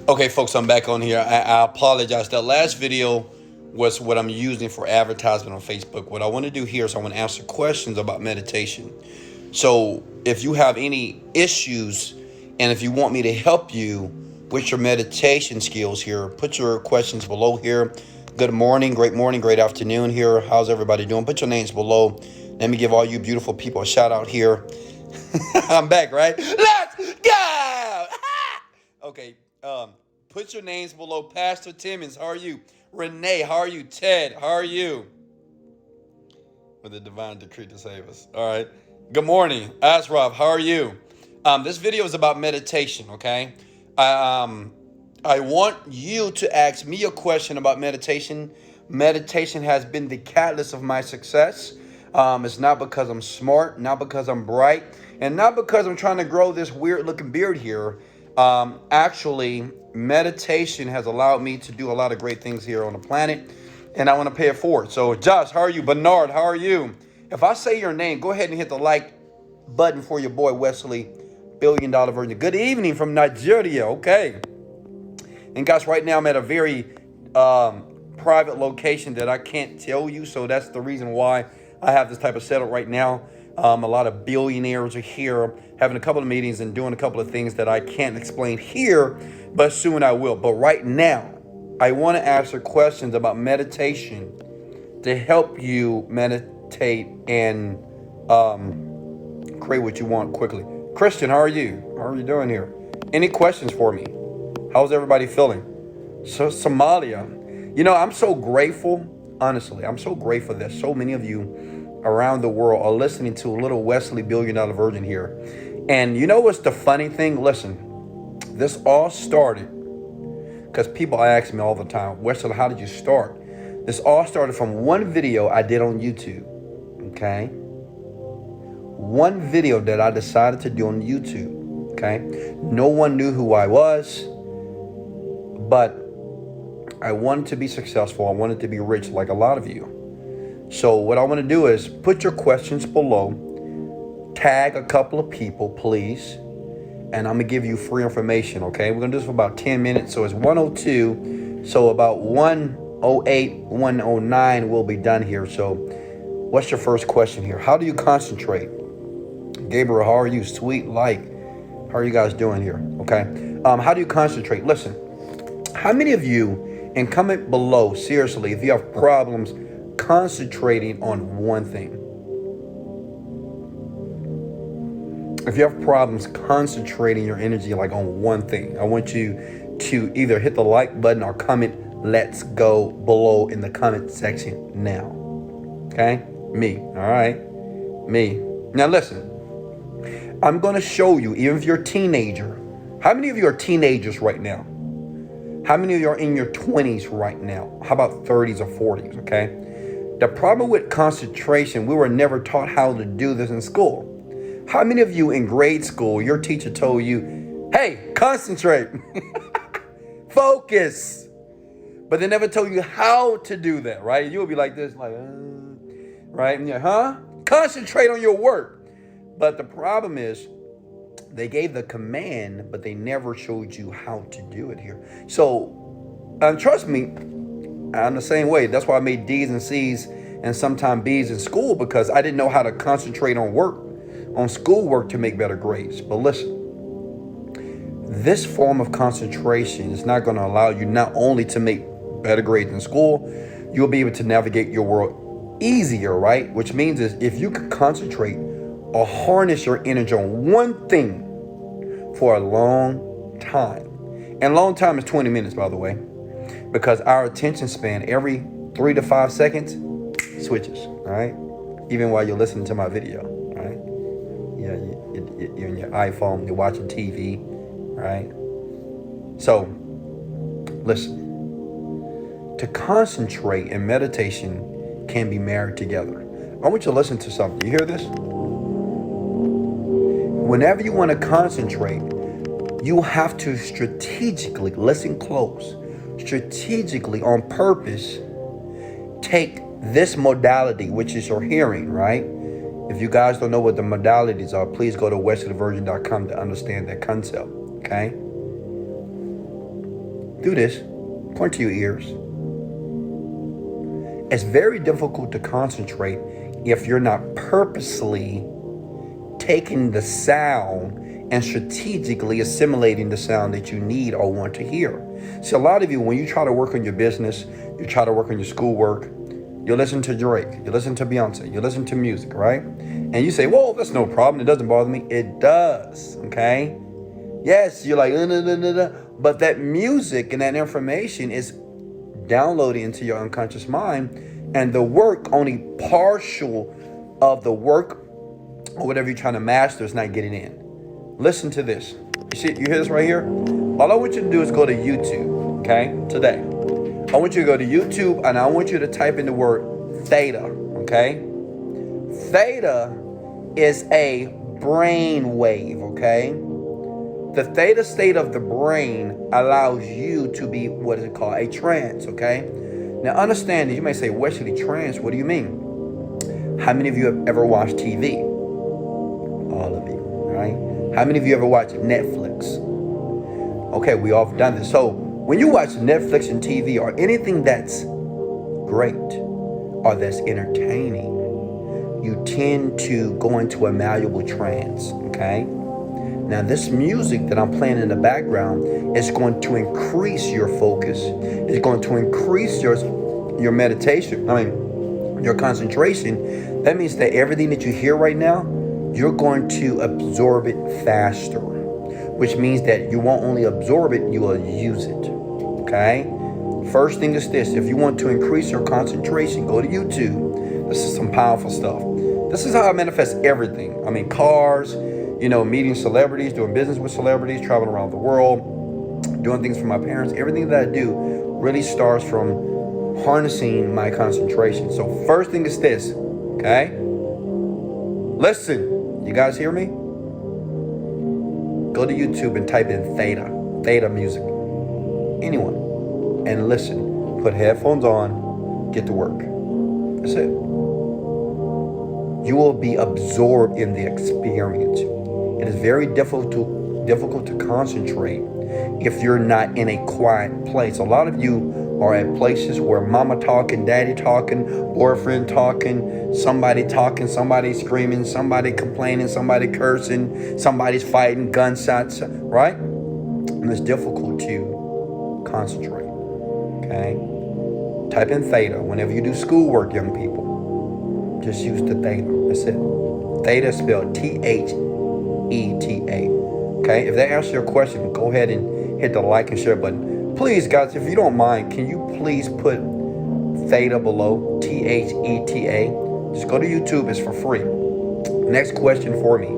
Okay, folks, I'm back on here. I apologize. That last video was what I'm using for advertisement on Facebook. What I want to do here is I want to answer questions about meditation. So if you have any issues and if you want me to help you with your meditation skills here, put your questions below here. Good morning, great afternoon here. How's everybody doing? Put your names below. Let me give all you beautiful people a shout out here. I'm back, right? Let's go! Okay, put your names below. Pastor Timmons, how are you? Renee, how are you? Ted, how are you? With the divine decree to save us. All right. Good morning, Asraf, how are you? This video is about meditation, okay? I want you to ask me a question about meditation. Meditation has been the catalyst of my success. It's not because I'm smart, not because I'm bright, and not because I'm trying to grow this weird looking beard here. Actually, meditation has allowed me to do a lot of great things here on the planet, and I want to pay it forward. So, Josh, how are you? Bernard, how are you? If I say your name, go ahead and hit the like button for your boy Wesley, $1 billion Virgin. Good evening from Nigeria. Okay. And guys, right now I'm at a very private location that I can't tell you. So that's the reason why I have this type of setup right now. A lot of billionaires are here having a couple of meetings and doing a couple of things that I can't explain here, but soon I will. But right now, I want to answer questions about meditation to help you meditate and create what you want quickly. Christian, how are you? How are you doing here? Any questions for me? How's everybody feeling? So Somalia, you know, I'm so grateful. Honestly, I'm so grateful that so many of you around the world are listening to little Wesley $1 billion Virgin here. And you know what's the funny thing? Listen, this all started because people ask me all the time, Wesley, how did you start? This all started from one video I did on YouTube. Okay, one video that I decided to do on YouTube. Okay, no one knew who I was, but I wanted to be successful. I wanted to be rich like a lot of you. So what I want to do is put your questions below, tag a couple of people, please, and I'm going to give you free information, okay? We're going to do this for about 10 minutes, so it's 1:02, so about 1:08, 1:09 we'll be done here. So what's your first question here? How do you concentrate? Gabriel, how are you? Sweet Light, how are you guys doing here, okay? How do you concentrate? Listen, how many of you, and comment below, seriously, if you have problems concentrating on one thing. If you have problems concentrating your energy like on one thing, I want you to either hit the like button or comment let's go below in the comment section now. Okay? Me. All right? Me. Now listen. I'm going to show you, even if you're a teenager, how many of you are teenagers right now? How many of you are in your 20s right now? How about 30s or 40s, okay? The problem with concentration, we were never taught how to do this in school. How many of you in grade school, your teacher told you, hey, concentrate, focus, but they never told you how to do that, right? You'll be like this, like, right? And you're, concentrate on your work. But the problem is, they gave the command, but they never showed you how to do it here. So, trust me, I'm the same way. That's why I made D's and C's and sometimes B's in school, because I didn't know how to concentrate on work, on schoolwork to make better grades. But listen, this form of concentration is not going to allow you not only to make better grades in school, you'll be able to navigate your world easier, right? Which means is if you can concentrate or harness your energy on one thing for a long time, and long time is 20 minutes, by the way, because our attention span every 3 to 5 seconds switches, all right? Even while you're listening to my video, right? Yeah, you're in your iPhone, you're watching TV, right? So, listen, to concentrate and meditation can be married together. I want you to listen to something. You hear this? Whenever you want to concentrate, you have to strategically, listen close, strategically on purpose, take this modality, which is your hearing, right? If you guys don't know what the modalities are, please go to wesleyvirgin.com to understand that concept, okay? Do this. Point to your ears. It's very difficult to concentrate if you're not purposely taking the sound and strategically assimilating the sound that you need or want to hear. See, a lot of you, when you try to work on your business, you try to work on your schoolwork, you listen to Drake, you listen to Beyonce, you listen to music, right? And you say, well, that's no problem. It doesn't bother me. It does, okay? Yes, you're like, but that music and that information is downloading into your unconscious mind, and the work, only partial of the work or whatever you're trying to master is not getting in. Listen to this. You see, you hear this right here? All I want you to do is go to YouTube, okay, today. I want you to go to YouTube and I want you to type in the word theta, okay? Theta is a brain wave, okay? The theta state of the brain allows you to be, what is it called? A trance, okay? Now understand that you may say, Wesley, trance, what do you mean? How many of you have ever watched TV? All of you, right? How many of you ever watched Netflix? Okay, we all have done this. So when you watch Netflix and TV or anything that's great or that's entertaining, you tend to go into a malleable trance, okay? Now this music that I'm playing in the background is going to increase your focus. It's going to increase your meditation, your concentration. That means that everything that you hear right now, you're going to absorb it faster, which means that you won't only absorb it, you will use it, okay? First thing is this: if you want to increase your concentration, go to YouTube. This is some powerful stuff. This is how I manifest everything. I mean, cars, meeting celebrities, doing business with celebrities, traveling around the world, doing things for my parents. Everything that I do really starts from harnessing my concentration. So first thing is this, okay? Listen. You guys hear me? Go to YouTube and type in theta music. Anyone. And listen. Put headphones on. Get to work. That's it. You will be absorbed in the experience. It is very difficult to concentrate if you're not in a quiet place. A lot of you are at places where mama talking, daddy talking, boyfriend talking, somebody screaming, somebody complaining, somebody cursing, somebody's fighting, gunshots, right? And it's difficult to concentrate, okay? Type in theta. Whenever you do schoolwork, young people, just use the theta. That's it. Theta is spelled Theta. Okay? If that answers your question, go ahead and hit the like and share button. Please, guys, if you don't mind, can you please put theta below, Theta? Just go to YouTube. It's for free. Next question for me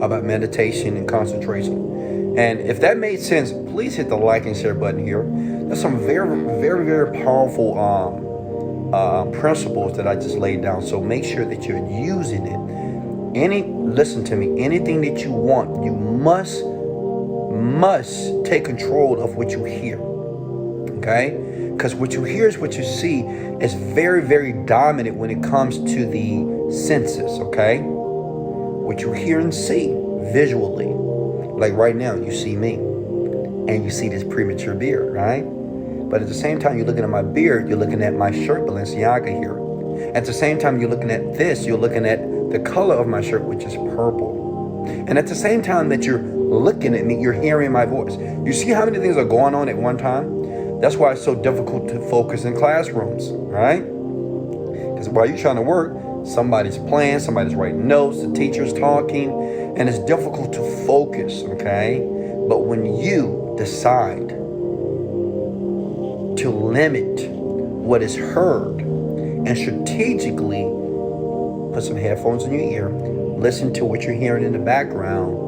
about meditation and concentration. And if that made sense, please hit the like and share button here. There's some very, very, very powerful principles that I just laid down. So make sure that you're using it. Listen to me, anything that you want, you must take control of what you hear. Okay? Because what you hear is what you see is very, very dominant when it comes to the senses, okay? What you hear and see visually. Like right now, you see me and you see this premature beard, right? But at the same time, you're looking at my beard, you're looking at my shirt, Balenciaga here. At the same time, you're looking at this, you're looking at the color of my shirt, which is purple. And at the same time that you're looking at me, you're hearing my voice. You see how many things are going on at one time? That's why it's so difficult to focus in classrooms, right? Because while you're trying to work, somebody's playing, somebody's writing notes, the teacher's talking, and it's difficult to focus, okay? But when you decide to limit what is heard and strategically put some headphones in your ear, listen to what you're hearing in the background,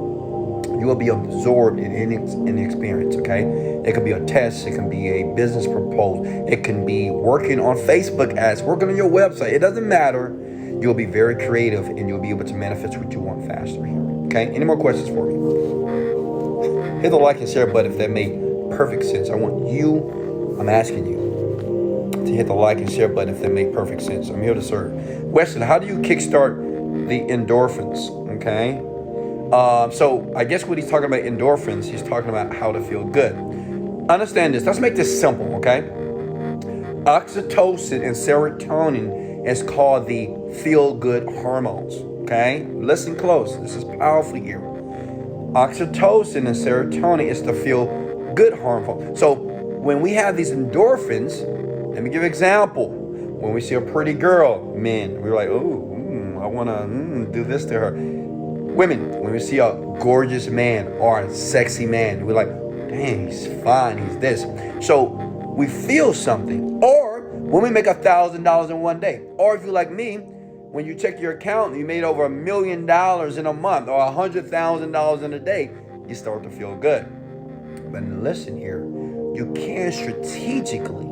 you will be absorbed in the experience, okay? It could be a test, it can be a business proposal, it can be working on Facebook ads, working on your website. It doesn't matter. You'll be very creative and you'll be able to manifest what you want faster here, okay? Any more questions for me? Hit the like and share button if that made perfect sense. I'm asking you to hit the like and share button if that made perfect sense. I'm here to serve. Wesley, how do you kickstart the endorphins, okay? So I guess what he's talking about endorphins, he's talking about how to feel good. Understand this. Let's make this simple, okay? Oxytocin and serotonin is called the feel-good hormones, okay? Listen close. This is powerful here. Oxytocin and serotonin is the feel-good hormone. So when we have these endorphins, let me give an example. When we see a pretty girl, men, we're like, oh, I want to do this to her. Women, when we see a gorgeous man or a sexy man, we're like, dang, he's fine, he's this. So we feel something. Or when we make $1,000 in one day. Or if you're like me, when you check your account and you made over $1 million in a month or $100,000 in a day, you start to feel good. But listen here, you can strategically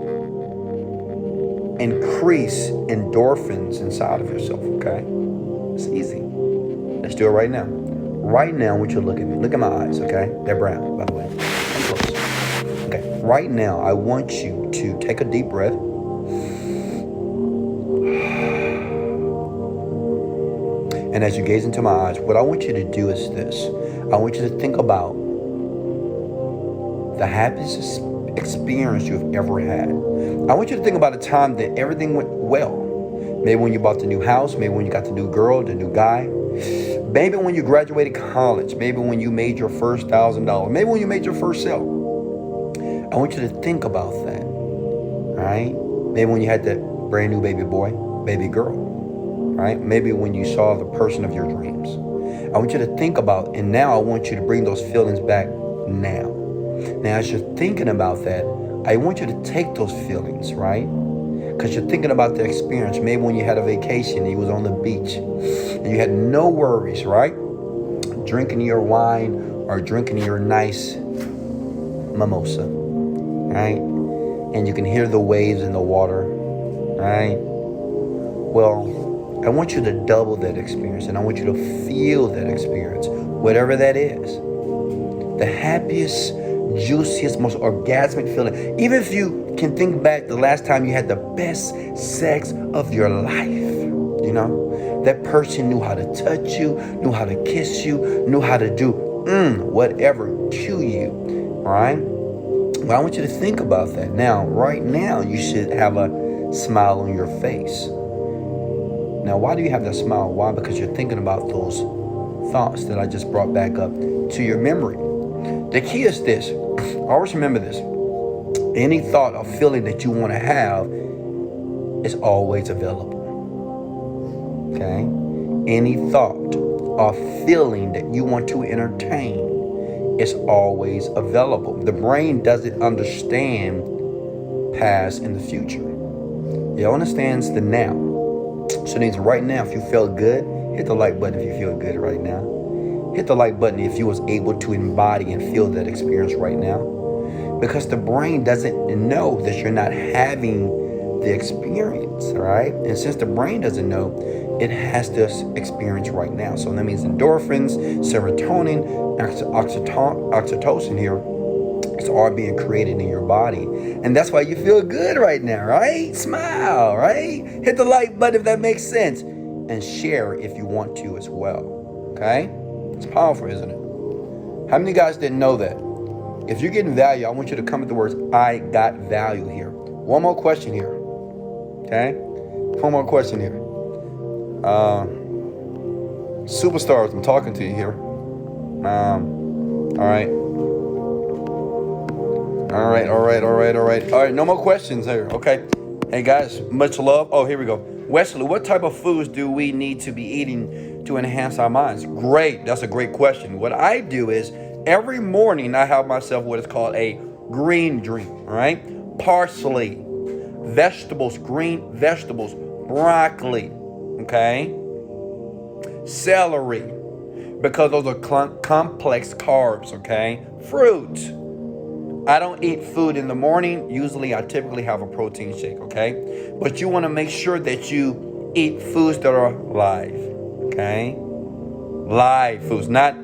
increase endorphins inside of yourself, okay? It's easy. Let's do it right now. Right now, I want you to look at me. Look at my eyes, okay? They're brown, by the way. I'm close. Okay, right now, I want you to take a deep breath. And as you gaze into my eyes, what I want you to do is this. I want you to think about the happiest experience you've ever had. I want you to think about a time that everything went well. Maybe when you bought the new house, maybe when you got the new girl, the new guy. Maybe when you graduated college, maybe when you made your first $1,000, maybe when you made your first sale. I want you to think about that, right? Maybe when you had that brand new baby boy, baby girl, right? Maybe when you saw the person of your dreams. I want you to think about, and now I want you to bring those feelings back now. Now, as you're thinking about that, I want you to take those feelings, right? Because you're thinking about the experience. Maybe when you had a vacation, you was on the beach, and you had no worries, right? Drinking your wine or drinking your nice mimosa, right? And you can hear the waves in the water, right? Well, I want you to double that experience, and I want you to feel that experience, whatever that is. The happiest, juiciest, most orgasmic feeling. Even if you can think back the last time you had the best sex of your life, you know, that person knew how to touch you, knew how to kiss you, knew how to do whatever to you, all right? Well, I want you to think about that. Now, right now, you should have a smile on your face. Now, why do you have that smile? Why? Because you're thinking about those thoughts that I just brought back up to your memory. The key is this. Always remember this. Any thought or feeling that you want to have is always available. Okay? Any thought or feeling that you want to entertain is always available. The brain doesn't understand past and the future. It understands the now. So it means right now, if you feel good, hit the like button if you feel good right now. Hit the like button if you was able to embody and feel that experience right now. Because the brain doesn't know that you're not having the experience, right? And since the brain doesn't know, it has this experience right now. So that means endorphins, serotonin, oxytocin here, it's all being created in your body. And that's why you feel good right now, right? Smile, right? Hit the like button if that makes sense. And share if you want to as well, okay? It's powerful, isn't it? How many guys didn't know that? If you're getting value, I want you to comment the words, I got value here. One more question here. Okay? One more question here. Superstars, I'm talking to you here. All right. All right, no more questions here. Okay. Hey guys, much love. Oh, here we go. Wesley, what type of foods do we need to be eating to enhance our minds? Great. That's a great question. What I do is every morning I have myself what is called a green drink, right? Parsley, vegetables, green vegetables, broccoli, okay? Celery, because those are complex carbs, okay? Fruit. I don't eat food in the morning. Usually I typically have a protein shake, okay? But you want to make sure that you eat foods that are live, okay? Live foods, not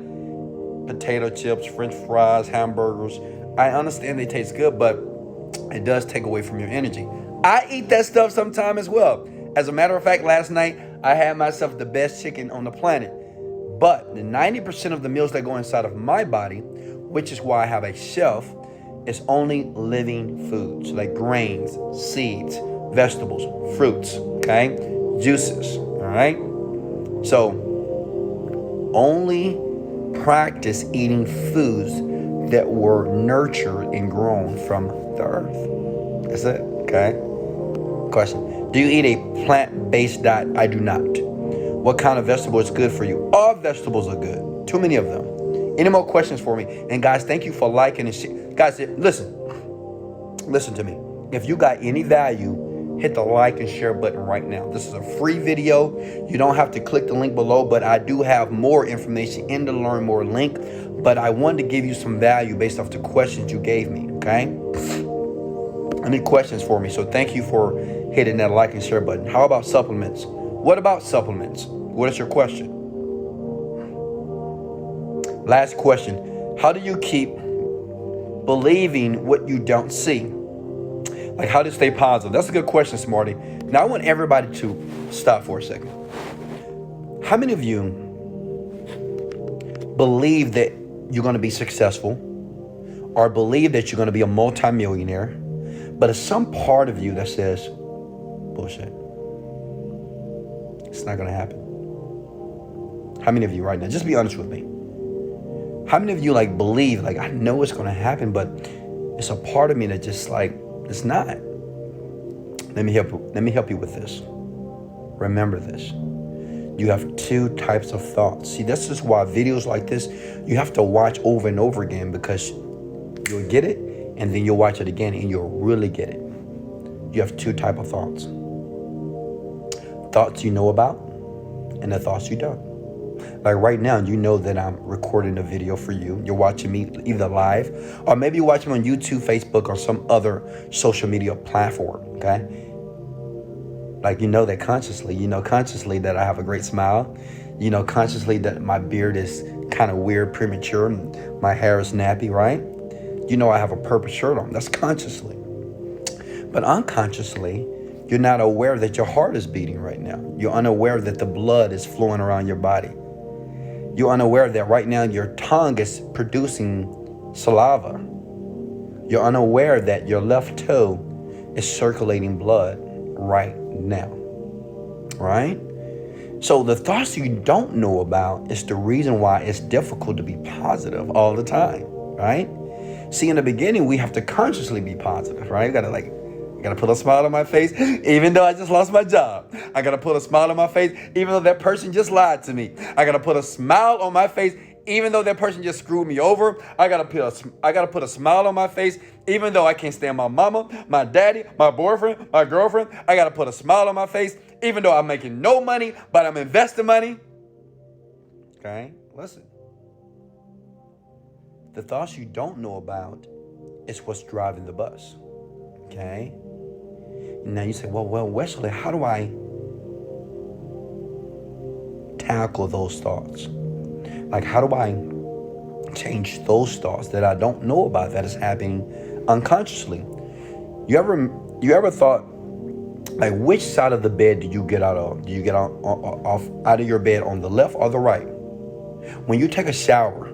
potato chips, French fries, hamburgers. I understand they taste good, but it does take away from your energy. I eat that stuff sometime as well. As a matter of fact, last night I had myself the best chicken on the planet. But the 90% of the meals that go inside of my body, which is why I have a chef, It's only living foods like grains, seeds, vegetables, fruits, okay? Juices, all right? So only practice eating foods that were nurtured and grown from the earth. That's it, okay? Question. Do you eat a plant-based diet? I do not. What kind of vegetable is good for you? All vegetables are good. Too many of them. Any more questions for me? And guys, thank you for liking and sharing. Guys, listen to me. If you got any value, hit the like and share button right now. This is a free video. You don't have to click the link below, but I do have more information in the Learn More link. But I wanted to give you some value based off the questions you gave me, okay? Any questions for me? So thank you for hitting that like and share button. How about supplements? What about supplements? What is your question? Last question. How do you keep believing what you don't see? Like how to stay positive? That's a good question, Smarty. Now I want everybody to stop for a second. How many of you believe that you're going to be successful or believe that you're going to be a multimillionaire, but there's some part of you that says, bullshit. It's not going to happen. How many of you right now? Just be honest with me. How many of you believe, I know it's going to happen, but it's a part of me that just it's not. Let me help you with this. Remember this. You have two types of thoughts. See, this is why videos like this, you have to watch over and over again, because you'll get it and then you'll watch it again and you'll really get it. You have two types of thoughts. Thoughts you know about and the thoughts you don't. Like right now, you know that I'm recording a video for you. You're watching me either live or maybe you're watching me on YouTube, Facebook, or some other social media platform, okay? You know that consciously. You know consciously that I have a great smile. You know consciously that my beard is kind of weird, premature, and my hair is nappy, right? You know I have a purple shirt on. That's consciously. But unconsciously, you're not aware that your heart is beating right now. You're unaware that the blood is flowing around your body. You're unaware that right now your tongue is producing saliva. You're unaware that your left toe is circulating blood right now, right? So the thoughts you don't know about is the reason why it's difficult to be positive all the time, right? See, in the beginning, we have to consciously be positive, right? I gotta put a smile on my face, even though I just lost my job. I gotta put a smile on my face, even though that person just lied to me. I gotta put a smile on my face, even though that person just screwed me over. I gotta put a smile on my face, even though I can't stand my mama, my daddy, my boyfriend, my girlfriend. I gotta put a smile on my face, even though I'm making no money, but I'm investing money. Okay, listen. The thoughts you don't know about is what's driving the bus. Okay? Now you say, well, Wesley, how do I tackle those thoughts? How do I change those thoughts that I don't know about that is happening unconsciously? You ever thought, which side of the bed do you get out of? Do you get out of your bed on the left or the right? When you take a shower,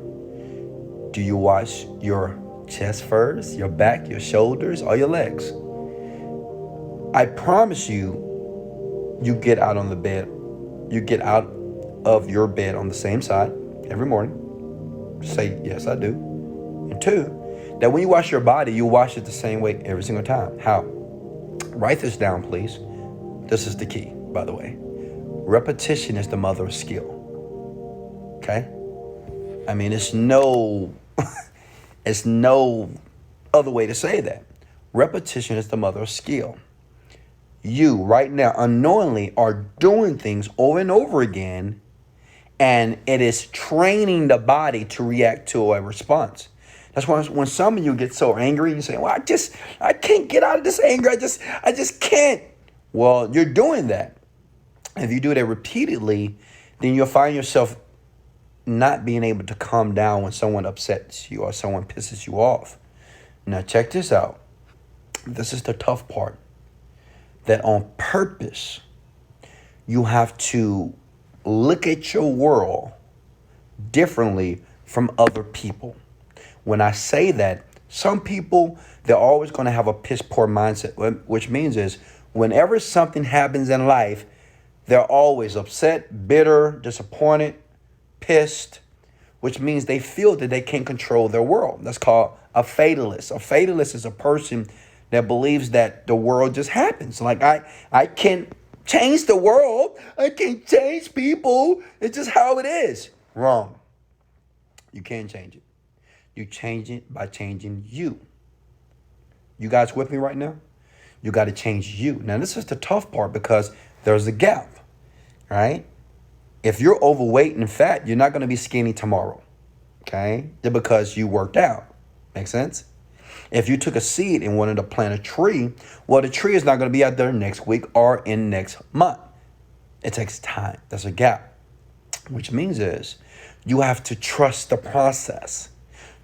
do you wash your chest first, your back, your shoulders, or your legs? I promise you, you get out on the bed. You get out of your bed on the same side every morning. Say, yes, I do. And two, that when you wash your body, you wash it the same way every single time. How? Write this down, please. This is the key, by the way. Repetition is the mother of skill. Okay? I mean, it's no other way to say that. Repetition is the mother of skill. You right now unknowingly are doing things over and over again, and it is training the body to react to a response. That's why when some of you get so angry, you say, well, I can't get out of this anger. I just can't. Well, you're doing that. If you do that repeatedly, then you'll find yourself not being able to calm down when someone upsets you or someone pisses you off. Now, check this out. This is the tough part. That on purpose, you have to look at your world differently from other people. When I say that, Some people, they're always going to have a piss poor mindset, which means is whenever something happens in life, they're always upset, bitter, disappointed, pissed, which means they feel that they can't control their world. That's called a fatalist. A fatalist is a person that believes that the world just happens. Like I can't change the world. I can't change people. It's just how it is. Wrong. You can't change it. You change it by changing you. You guys with me right now? You got to change you. Now, this is the tough part because there's a gap, right? If you're overweight and fat, you're not going to be skinny tomorrow, okay? Just because you worked out. Make sense? If you took a seed and wanted to plant a tree, well, the tree is not going to be out there next week or in next month. It takes time. There's a gap, which means is you have to trust the process.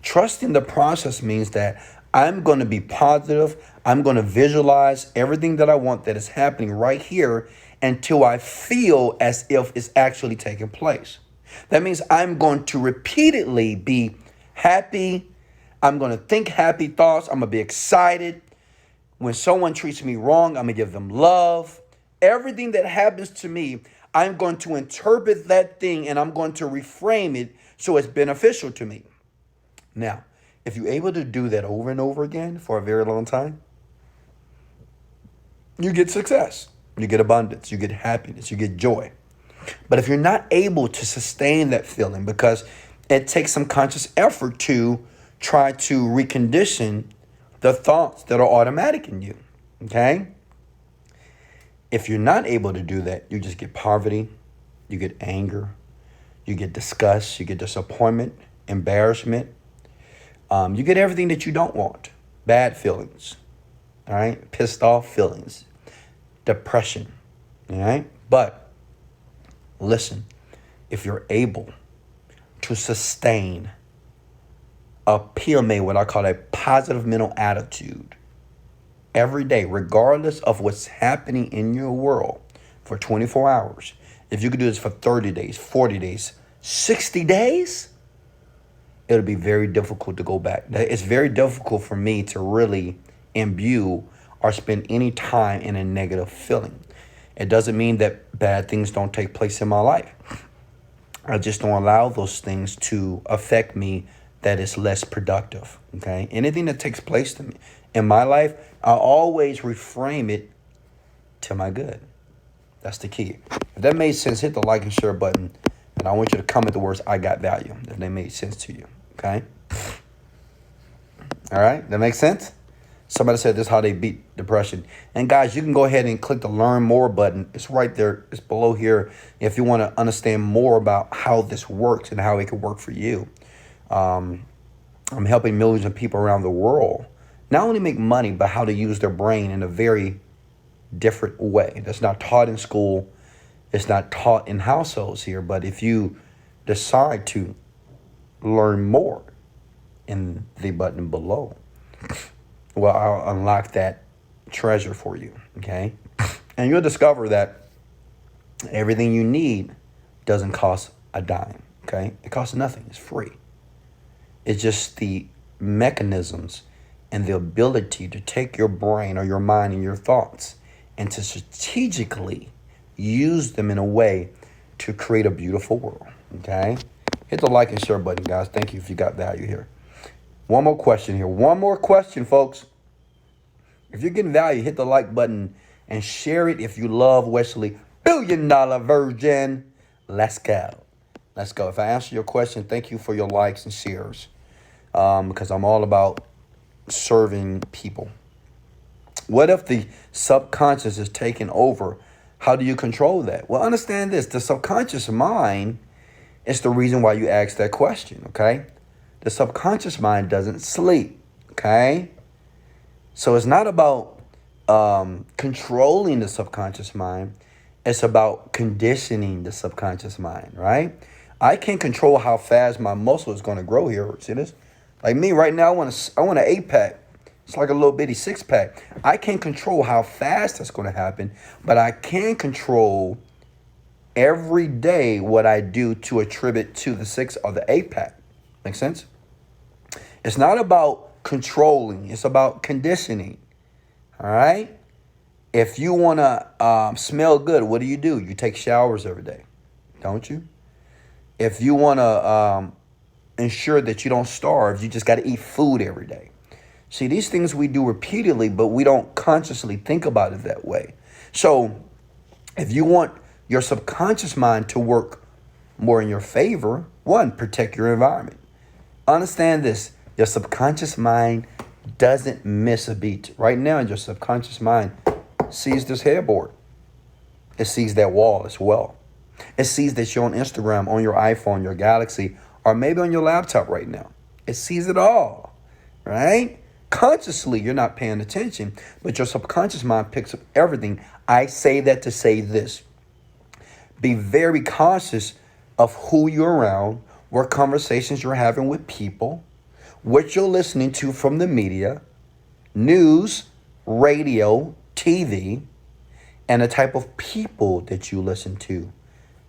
Trusting the process means that I'm going to be positive. I'm going to visualize everything that I want that is happening right here until I feel as if it's actually taking place. That means I'm going to repeatedly be happy. I'm going to think happy thoughts. I'm going to be excited. When someone treats me wrong, I'm going to give them love. Everything that happens to me, I'm going to interpret that thing and I'm going to reframe it so it's beneficial to me. Now, if you're able to do that over and over again for a very long time, you get success, you get abundance, you get happiness, you get joy. But if you're not able to sustain that feeling because it takes some conscious effort to try to recondition the thoughts that are automatic in you, okay? If you're not able to do that, you just get poverty, you get anger, you get disgust, you get disappointment, embarrassment. You get everything that you don't want. Bad feelings, all right? Pissed off feelings, depression, all right? But listen, if you're able to sustain a PMA, what I call a positive mental attitude, every day, regardless of what's happening in your world for 24 hours, if you could do this for 30 days, 40 days, 60 days, it'll be very difficult to go back. It's very difficult for me to really imbue or spend any time in a negative feeling. It doesn't mean that bad things don't take place in my life. I just don't allow those things to affect me that is less productive, okay? Anything that takes place to me in my life, I always reframe it to my good. That's the key. If that made sense, hit the like and share button. And I want you to comment the words, I got value, if they made sense to you. Okay. All right. That makes sense. Somebody said this is how they beat depression. And guys, you can go ahead and click the learn more button. It's right there. It's below here. If you want to understand more about how this works and how it can work for you. I'm helping millions of people around the world not only make money, but how to use their brain in a very different way. That's not taught in school. It's not taught in households here. But if you decide to learn more in the button below, well, I'll unlock that treasure for you, okay? And you'll discover that everything you need doesn't cost a dime, okay? It costs nothing. It's free. It's just the mechanisms and the ability to take your brain or your mind and your thoughts and to strategically use them in a way to create a beautiful world, okay? Hit the like and share button, guys. Thank you if you got value here. One more question here. One more question, folks. If you're getting value, hit the like button and share it if you love Wesley Virgin. Let's go. Let's go. If I answer your question, thank you for your likes and shares because I'm all about serving people. What if the subconscious is taking over? How do you control that? Well, understand this. The subconscious mind is the reason why you ask that question, okay? The subconscious mind doesn't sleep, okay? So it's not about controlling the subconscious mind. It's about conditioning the subconscious mind, right? I can't control how fast my muscle is going to grow here. See this? Like me right now, I want an 8-pack. It's like a little bitty 6-pack. I can't control how fast that's going to happen, but I can control every day what I do to attribute to the 6 or the 8-pack. Make sense? It's not about controlling. It's about conditioning. All right? If you want to smell good, what do? You take showers every day, don't you? If you want to ensure that you don't starve, you just got to eat food every day. See, these things we do repeatedly, but we don't consciously think about it that way. So if you want your subconscious mind to work more in your favor, one, protect your environment. Understand this. Your subconscious mind doesn't miss a beat. Right now, your subconscious mind sees this headboard. It sees that wall as well. It sees that you're on Instagram, on your iPhone, your Galaxy, or maybe on your laptop right now. It sees it all, right? Consciously, you're not paying attention, but your subconscious mind picks up everything. I say that to say this. Be very cautious of who you're around, what conversations you're having with people, what you're listening to from the media, news, radio, TV, and the type of people that you listen to,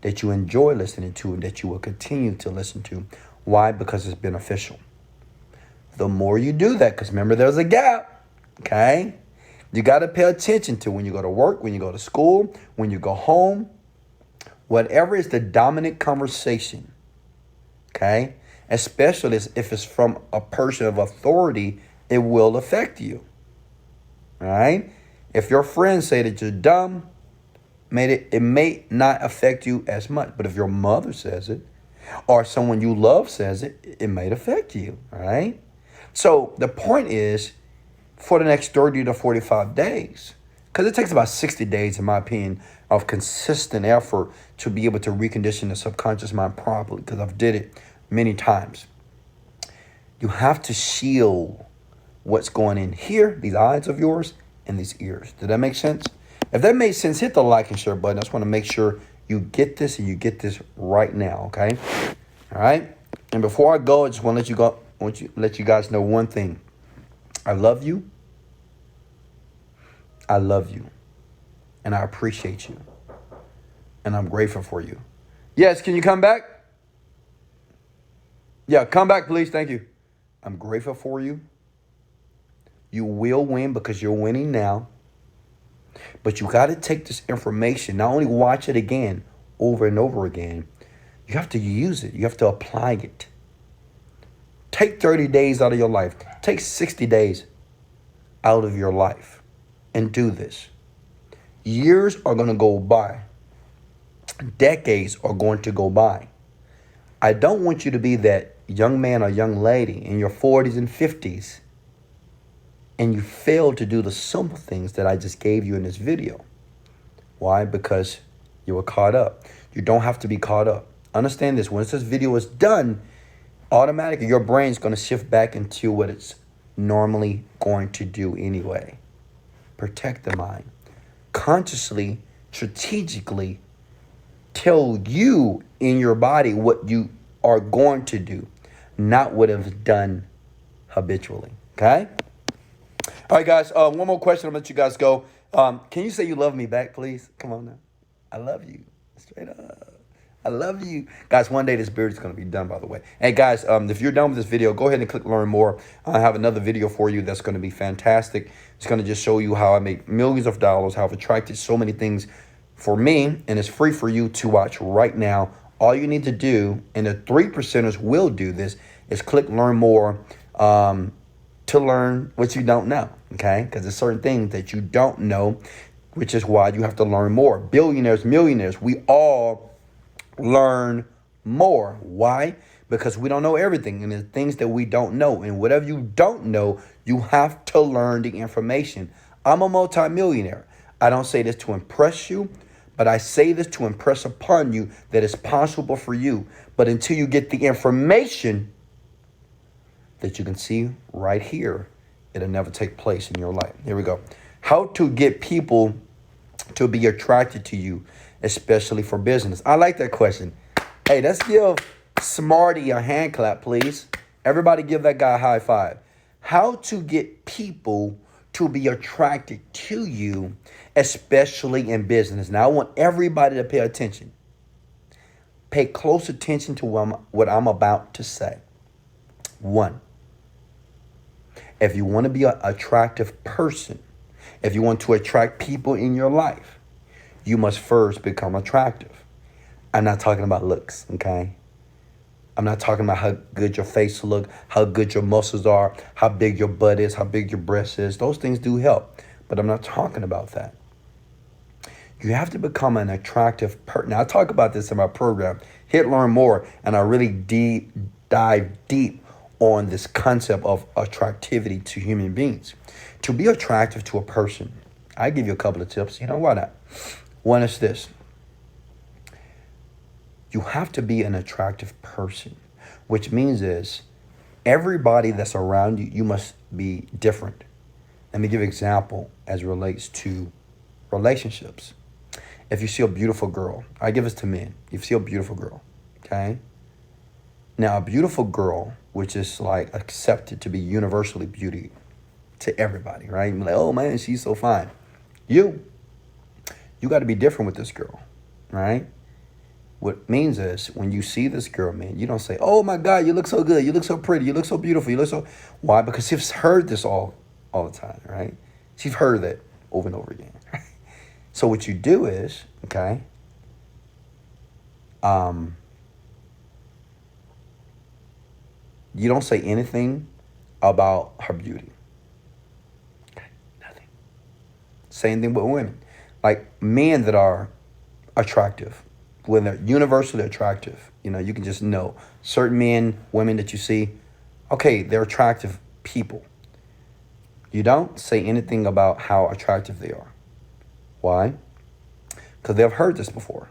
that you enjoy listening to, and that you will continue to listen to. Why? Because it's beneficial. The more you do that, because remember, there's a gap, okay? You got to pay attention to when you go to work, when you go to school, when you go home, whatever is the dominant conversation, okay? Especially if it's from a person of authority, it will affect you, all right? If your friends say that you're dumb, it may not affect you as much. But if your mother says it, or someone you love says it, it might affect you, all right? So the point is, for the next 30 to 45 days, because it takes about 60 days, in my opinion, of consistent effort to be able to recondition the subconscious mind properly, because I've did it many times. You have to shield what's going in here, these eyes of yours, and these ears. Did that make sense? If that made sense, hit the like and share button. I just want to make sure you get this and you get this right now, okay? All right? And before I go, I just want to let you guys know one thing. I love you. I love you. And I appreciate you. And I'm grateful for you. Yes, can you come back? Yeah, come back, please. Thank you. I'm grateful for you. You will win because you're winning now. But you got to take this information, not only watch it again, over and over again. You have to use it. You have to apply it. Take 30 days out of your life. Take 60 days out of your life and do this. Years are going to go by. Decades are going to go by. I don't want you to be that young man or young lady in your 40s and 50s and you fail to do the simple things that I just gave you in this video. Why? Because you were caught up. You don't have to be caught up. Understand this. Once this video is done, automatically your brain's going to shift back into what it's normally going to do anyway. Protect the mind. Consciously, strategically tell you in your body what you are going to do, not what it's done habitually. Okay? All right, guys. One more question. I'll let you guys go. Can you say you love me back, please? Come on now. I love you. Straight up. I love you. Guys, one day this beard is going to be done, by the way. Hey, guys, if you're done with this video, go ahead and click learn more. I have another video for you that's going to be fantastic. It's going to just show you how I make millions of dollars, how I've attracted so many things for me, and it's free for you to watch right now. All you need to do, and the 3%ers will do this, is click learn more to learn what you don't know, okay? Because there's certain things that you don't know, which is why you have to learn more. Billionaires, millionaires, we all learn more. Why? Because we don't know everything, and there's things that we don't know. And whatever you don't know, you have to learn the information. I'm a multimillionaire. I don't say this to impress you, but I say this to impress upon you that it's possible for you. But until you get the information that you can see right here, it'll never take place in your life. Here we go. How to get people to be attracted to you, especially for business. I like that question. Hey, let's give Smarty a hand clap, please. Everybody give that guy a high five. How to get people to be attracted to you, especially in business. Now, I want everybody to pay attention. Pay close attention to what I'm about to say. One, If you want to be an attractive person, if you want to attract people in your life, you must first become attractive. I'm not talking about looks, okay? I'm not talking about how good your face look, how good your muscles are, how big your butt is, how big your breast is. Those things do help, but I'm not talking about that. You have to become an attractive person. Now, I talk about this in my program, Hit Learn More, and I really dive deep on this concept of attractivity to human beings. To be attractive to a person, I give you a couple of tips. You know, why not? One is this. You have to be an attractive person, which means is everybody that's around you, you must be different. Let me give an example as it relates to relationships. If you see a beautiful girl, I give this to men. You see a beautiful girl, okay? Now, a beautiful girl, which is like accepted to be universally beauty to everybody, right? You're like, oh man, she's so fine. You got to be different with this girl, right? What means is when you see this girl, man, you don't say, oh my God, you look so good. You look so pretty. You look so beautiful. You look so, why? Because she's heard this all the time, right? She's heard that over and over again. So what you do is, okay, you don't say anything about her beauty. Okay, nothing. Same thing with women. Like men that are attractive, when they're universally attractive, you know, you can just know certain men, women that you see, okay, they're attractive people. You don't say anything about how attractive they are. Why? Because they've heard this before.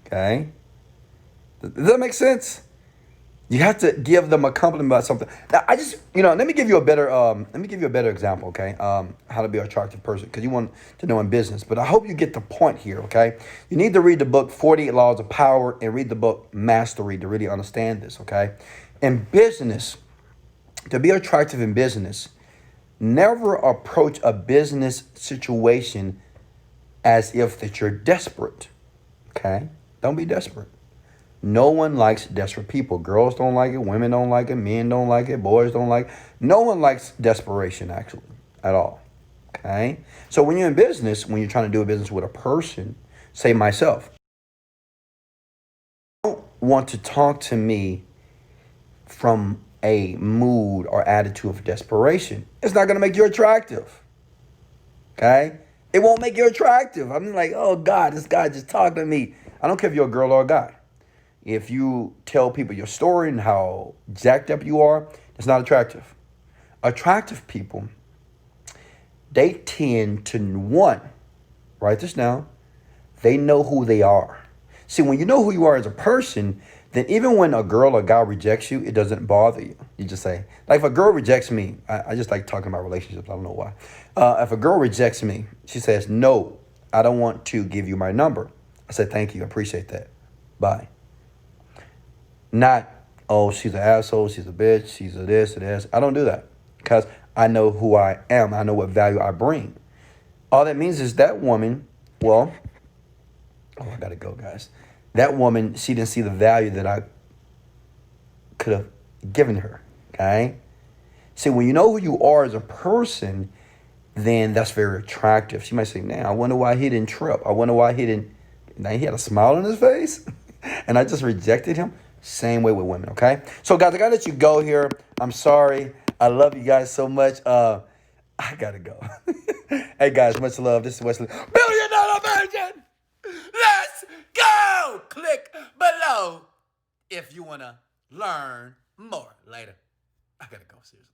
Okay? Does that make sense? You have to give them a compliment about something. Now, let me give you a better example, okay? How to be an attractive person, because you want to know in business. But I hope you get the point here, okay? You need to read the book 48 Laws of Power and read the book Mastery to really understand this, okay? In business, to be attractive in business, never approach a business situation as if that you're desperate, okay? Don't be desperate. No one likes desperate people. Girls don't like it. Women don't like it. Men don't like it. Boys don't like it. No one likes desperation, actually, at all. Okay? So when you're in business, when you're trying to do a business with a person, say myself, you don't want to talk to me from a mood or attitude of desperation. It's not going to make you attractive. Okay? It won't make you attractive. I'm like, oh, God, this guy just talked to me. I don't care if you're a girl or a guy. If you tell people your story and how jacked up you are, it's not attractive. Attractive people, they tend to, one, write this down, they know who they are. See, when you know who you are as a person, then even when a girl or guy rejects you, it doesn't bother you. You just say, like if a girl rejects me, I just like talking about relationships, I don't know why. If a girl rejects me, she says, no, I don't want to give you my number. I said, thank you, I appreciate that. Bye. Not, oh, she's an asshole, she's a bitch, she's a this, a this. I don't do that because I know who I am. I know what value I bring. All that means is that woman, well, oh, I got to go, guys. That woman, she didn't see the value that I could have given her, okay? See, when you know who you are as a person, then that's very attractive. She might say, man, I wonder why he didn't trip. I wonder why he didn't, now he had a smile on his face and I just rejected him. Same way with women, okay? So, guys, I got to let you go here. I'm sorry. I love you guys so much. I got to go. Hey, guys, much love. This is Wesley. Millionaire Virgin. Let's go. Click below if you want to learn more later. I got to go, seriously.